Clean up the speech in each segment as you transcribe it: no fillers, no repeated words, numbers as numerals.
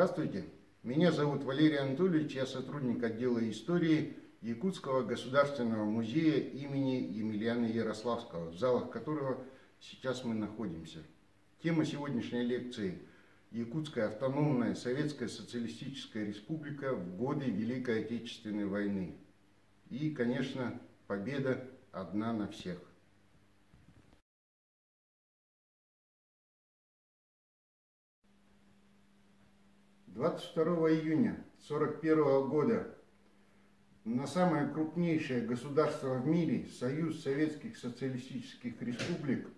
Здравствуйте, меня зовут Валерий Анатольевич, я сотрудник отдела истории Якутского государственного музея имени Емельяна Ярославского, в залах которого сейчас мы находимся. Тема сегодняшней лекции – Якутская автономная Советская Социалистическая Республика в годы Великой Отечественной войны. И, конечно, победа одна на всех. 22 июня 1941 года на самое крупнейшее государство в мире, Союз Советских Социалистических Республик,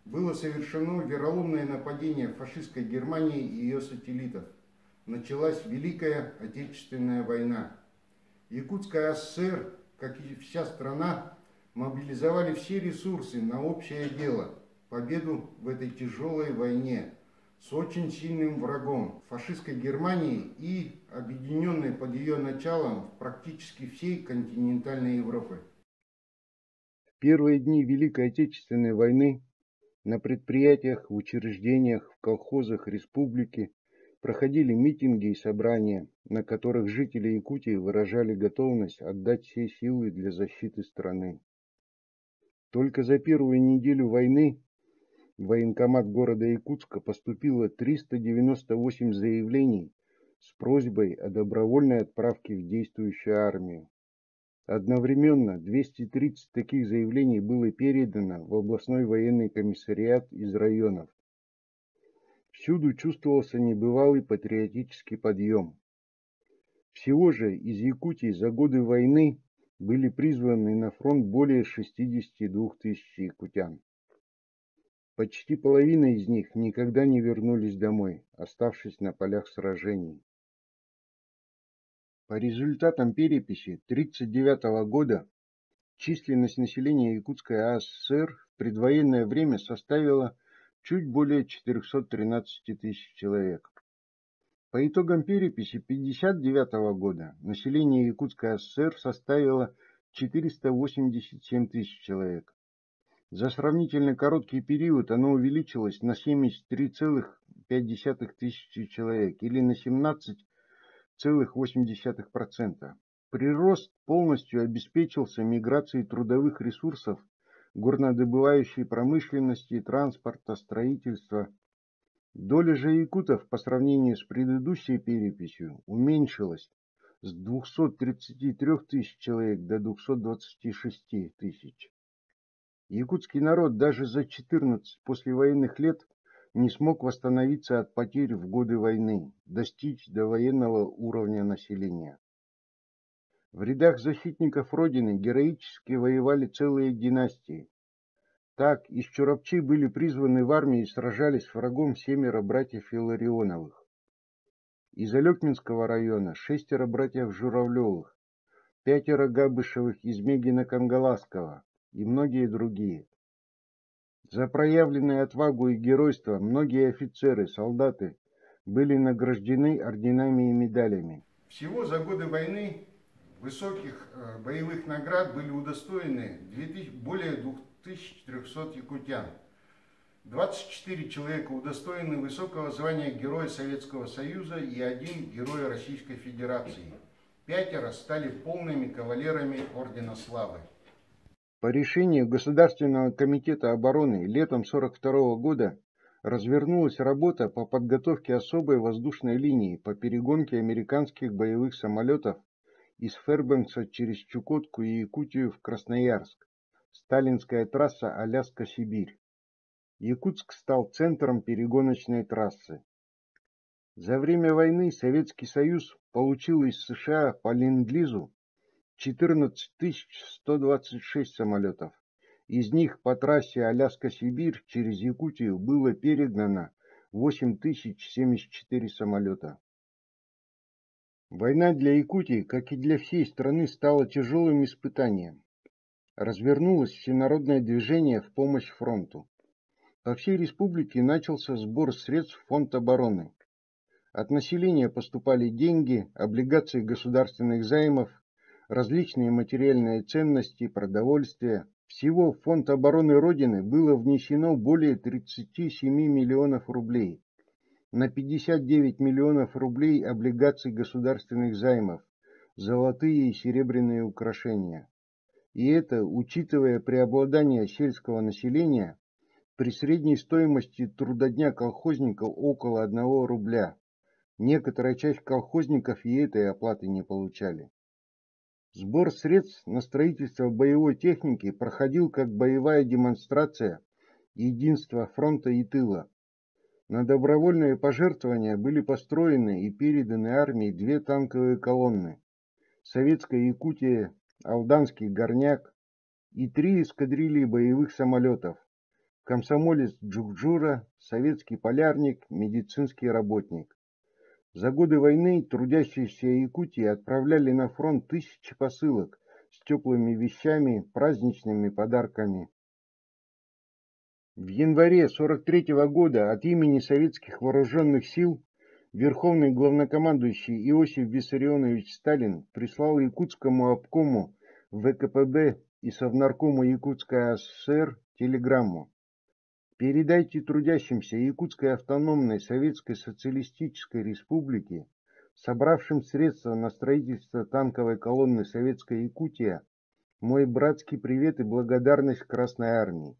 было совершено вероломное нападение фашистской Германии и ее сателлитов. Началась Великая Отечественная война. Якутская ССР, как и вся страна, мобилизовали все ресурсы на общее дело – победу в этой тяжелой войне с очень сильным врагом – фашистской Германией и объединенной под ее началом практически всей континентальной Европы. В первые дни Великой Отечественной войны на предприятиях, в учреждениях, в колхозах республики проходили митинги и собрания, на которых жители Якутии выражали готовность отдать все силы для защиты страны. Только за первую неделю войны в военкомат города Якутска поступило 398 заявлений с просьбой о добровольной отправке в действующую армию. Одновременно 230 таких заявлений было передано в областной военный комиссариат из районов. Всюду чувствовался небывалый патриотический подъем. Всего же из Якутии за годы войны были призваны на фронт более 62 тысяч якутян. Почти половина из них никогда не вернулись домой, оставшись на полях сражений. По результатам переписи 1939 года численность населения Якутской АССР в предвоенное время составила чуть более 413 тысяч человек. По итогам переписи 1959 года население Якутской АССР составило 487 тысяч человек. За сравнительно короткий период оно увеличилось на 73,5 тысячи человек или на 17,8%. Прирост полностью обеспечился миграцией трудовых ресурсов, горнодобывающей промышленности, транспорта, строительства. Доля же якутов по сравнению с предыдущей переписью уменьшилась с 233 тысяч человек до 226 тысяч. Якутский народ даже за 14 послевоенных лет не смог восстановиться от потерь в годы войны, достичь довоенного уровня населения. В рядах защитников Родины героически воевали целые династии. Так, из Чурапчи были призваны в армию и сражались с врагом 7 братьев Илларионовых. Из Алекминского района 6 братьев Журавлевых, 5 Габышевых из Мегина-Кангаласского и многие другие. За проявленную отвагу и геройство многие офицеры, солдаты были награждены орденами и медалями. Всего за годы войны высоких боевых наград были удостоены более 2400 якутян. 24 человека удостоены высокого звания Героя Советского Союза и 1 Герой Российской Федерации. 5 стали полными кавалерами Ордена Славы. По решению Государственного комитета обороны летом 1942 года развернулась работа по подготовке особой воздушной линии по перегонке американских боевых самолетов из Фэрбенкса через Чукотку и Якутию в Красноярск, Сталинская трасса Аляска-Сибирь. Якутск стал центром перегоночной трассы. За время войны Советский Союз получил из США по ленд-лизу 14 126 самолетов. Из них по трассе Аляска-Сибирь через Якутию было перегнано 8074 самолета. Война для Якутии, как и для всей страны, стала тяжелым испытанием. Развернулось всенародное движение в помощь фронту. По всей республике начался сбор средств в фонд обороны. От населения поступали деньги, облигации государственных займов, различные материальные ценности, продовольствие. Всего в фонд обороны Родины было внесено более 37 миллионов рублей. на 59 миллионов рублей облигаций государственных займов, золотые и серебряные украшения. И это, учитывая преобладание сельского населения, при средней стоимости трудодня колхозника около 1 рубля. Некоторая часть колхозников и этой оплаты не получали. Сбор средств на строительство боевой техники проходил как боевая демонстрация единства фронта и тыла. На добровольные пожертвования были построены и переданы армии 2 танковые колонны, Советская Якутия, Алданский горняк и 3 эскадрильи боевых самолетов, комсомолец Джукджура, советский полярник, медицинский работник. За годы войны трудящиеся Якутии отправляли на фронт тысячи посылок с теплыми вещами, праздничными подарками. В январе 1943 года от имени советских вооруженных сил Верховный главнокомандующий Иосиф Виссарионович Сталин прислал якутскому обкому ВКПБ и Совнаркому Якутской АССР телеграмму: передайте трудящимся Якутской автономной Советской Социалистической Республики, собравшим средства на строительство танковой колонны Советская Якутия, мой братский привет и благодарность Красной Армии.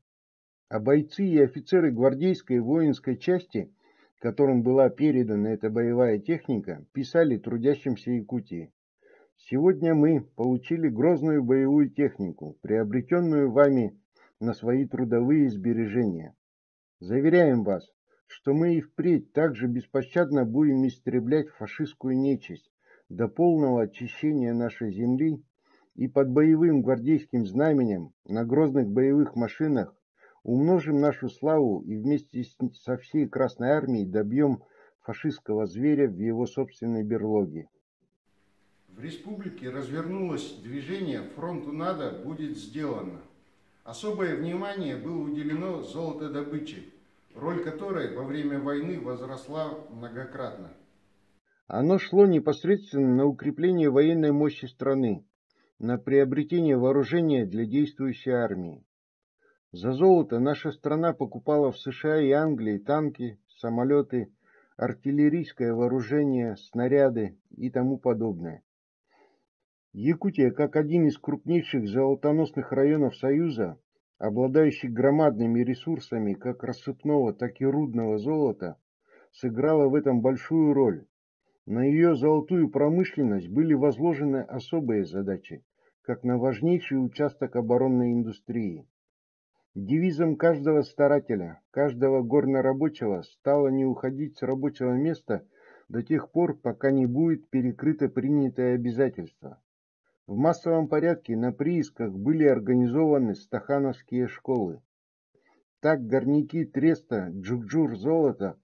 А бойцы и офицеры гвардейской воинской части, которым была передана эта боевая техника, писали трудящимся Якутии: сегодня мы получили грозную боевую технику, приобретенную вами на свои трудовые сбережения. Заверяем вас, что мы и впредь также беспощадно будем истреблять фашистскую нечисть до полного очищения нашей земли и под боевым гвардейским знаменем на грозных боевых машинах умножим нашу славу и вместе со всей Красной Армией добьем фашистского зверя в его собственной берлоге. В республике развернулось движение «Фронту надо, будет сделано». Особое внимание было уделено золотодобыче, роль которой во время войны возросла многократно. Оно шло непосредственно на укрепление военной мощи страны, на приобретение вооружения для действующей армии. За золото наша страна покупала в США и Англии танки, самолеты, артиллерийское вооружение, снаряды и тому подобное. Якутия, как один из крупнейших золотоносных районов Союза, обладающий громадными ресурсами как рассыпного, так и рудного золота, сыграла в этом большую роль. На ее золотую промышленность были возложены особые задачи, как на важнейший участок оборонной индустрии. Девизом каждого старателя, каждого горнорабочего стало не уходить с рабочего места до тех пор, пока не будет перекрыто принятое обязательство. В массовом порядке на приисках были организованы стахановские школы. Так горняки треста Джукджур-Золото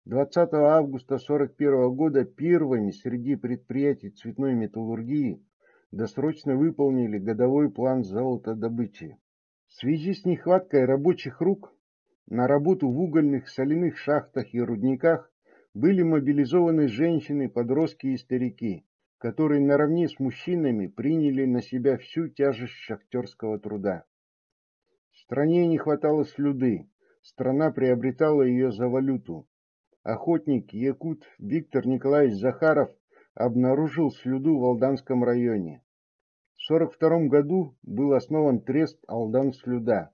20 августа 1941 года первыми среди предприятий цветной металлургии досрочно выполнили годовой план золотодобычи. В связи с нехваткой рабочих рук на работу в угольных, соляных шахтах и рудниках были мобилизованы женщины, подростки и старики, которые наравне с мужчинами приняли на себя всю тяжесть шахтерского труда. Стране не хватало слюды, страна приобретала ее за валюту. Охотник, якут Виктор Николаевич Захаров обнаружил слюду в Алданском районе. В 1942 году был основан трест «Алдан-Слюда».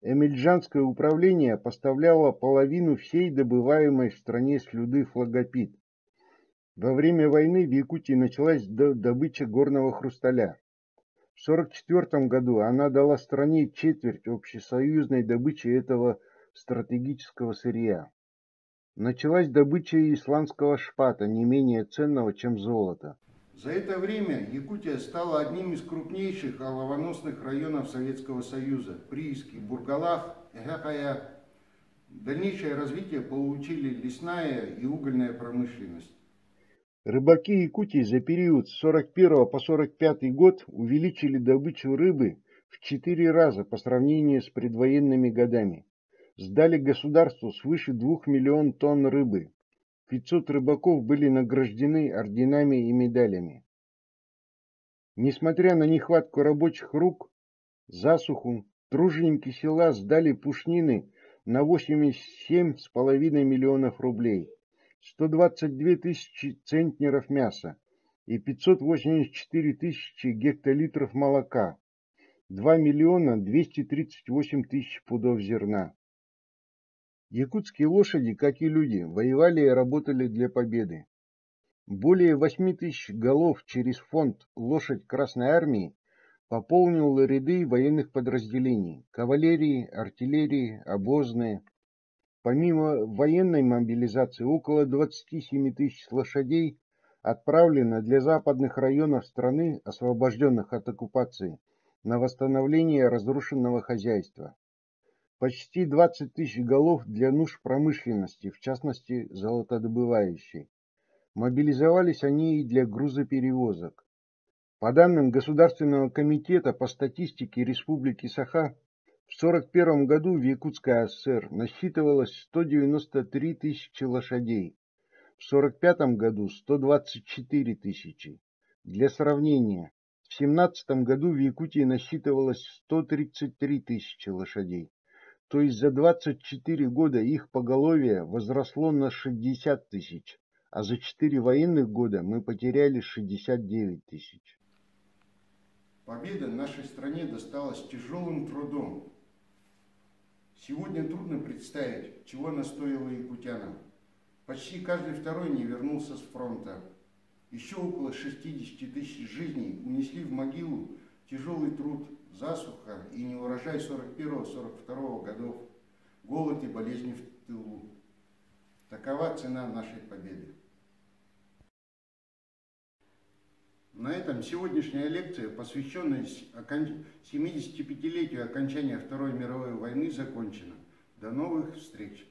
Эмильджанское управление поставляло половину всей добываемой в стране слюды флагопит. Во время войны в Якутии началась добыча горного хрусталя. В 1944 году она дала стране четверть общесоюзной добычи этого стратегического сырья. Началась добыча исландского шпата, не менее ценного, чем золото. За это время Якутия стала одним из крупнейших оловоносных районов Советского Союза. Прииски Бургалах, Эгакая. Дальнейшее развитие получили лесная и угольная промышленность. Рыбаки Якутии за период с 1941 по 1945 год увеличили добычу рыбы в 4 раза по сравнению с предвоенными годами. Сдали государству свыше 2 миллионов тонн рыбы. 500 рыбаков были награждены орденами и медалями. Несмотря на нехватку рабочих рук, засуху, труженики села сдали пушнины на 87,5 миллионов рублей. 122 тысячи центнеров мяса и 584 тысячи гектолитров молока, 2 миллиона 238 тысяч пудов зерна. Якутские лошади, как и люди, воевали и работали для победы. Более 8 тысяч голов через фонд «Лошадь Красной Армии» пополнил ряды военных подразделений – кавалерии, артиллерии, обозные. Помимо военной мобилизации, около 27 тысяч лошадей отправлено для западных районов страны, освобожденных от оккупации, на восстановление разрушенного хозяйства. Почти 20 тысяч голов для нужд промышленности, в частности золотодобывающей. Мобилизовались они и для грузоперевозок. По данным Государственного комитета по статистике Республики Саха, в 1941 году в Якутской АСР насчитывалось 193 тысячи лошадей, в 1945 году 124 тысячи. Для сравнения, в 1917 году в Якутии насчитывалось 133 тысячи лошадей, то есть за 24 года их поголовье возросло на 60 тысяч, а за 4 военных года мы потеряли 69 тысяч. Победа нашей стране досталась тяжелым трудом. Сегодня трудно представить, чего она стоила якутянам. Почти каждый второй не вернулся с фронта. Еще около 60 тысяч жизней унесли в могилу тяжелый труд, засуха и неурожай 41-42 годов, голод и болезни в тылу. Такова цена нашей победы. На этом сегодняшняя лекция, посвященная 75-летию окончания Второй мировой войны, закончена. До новых встреч!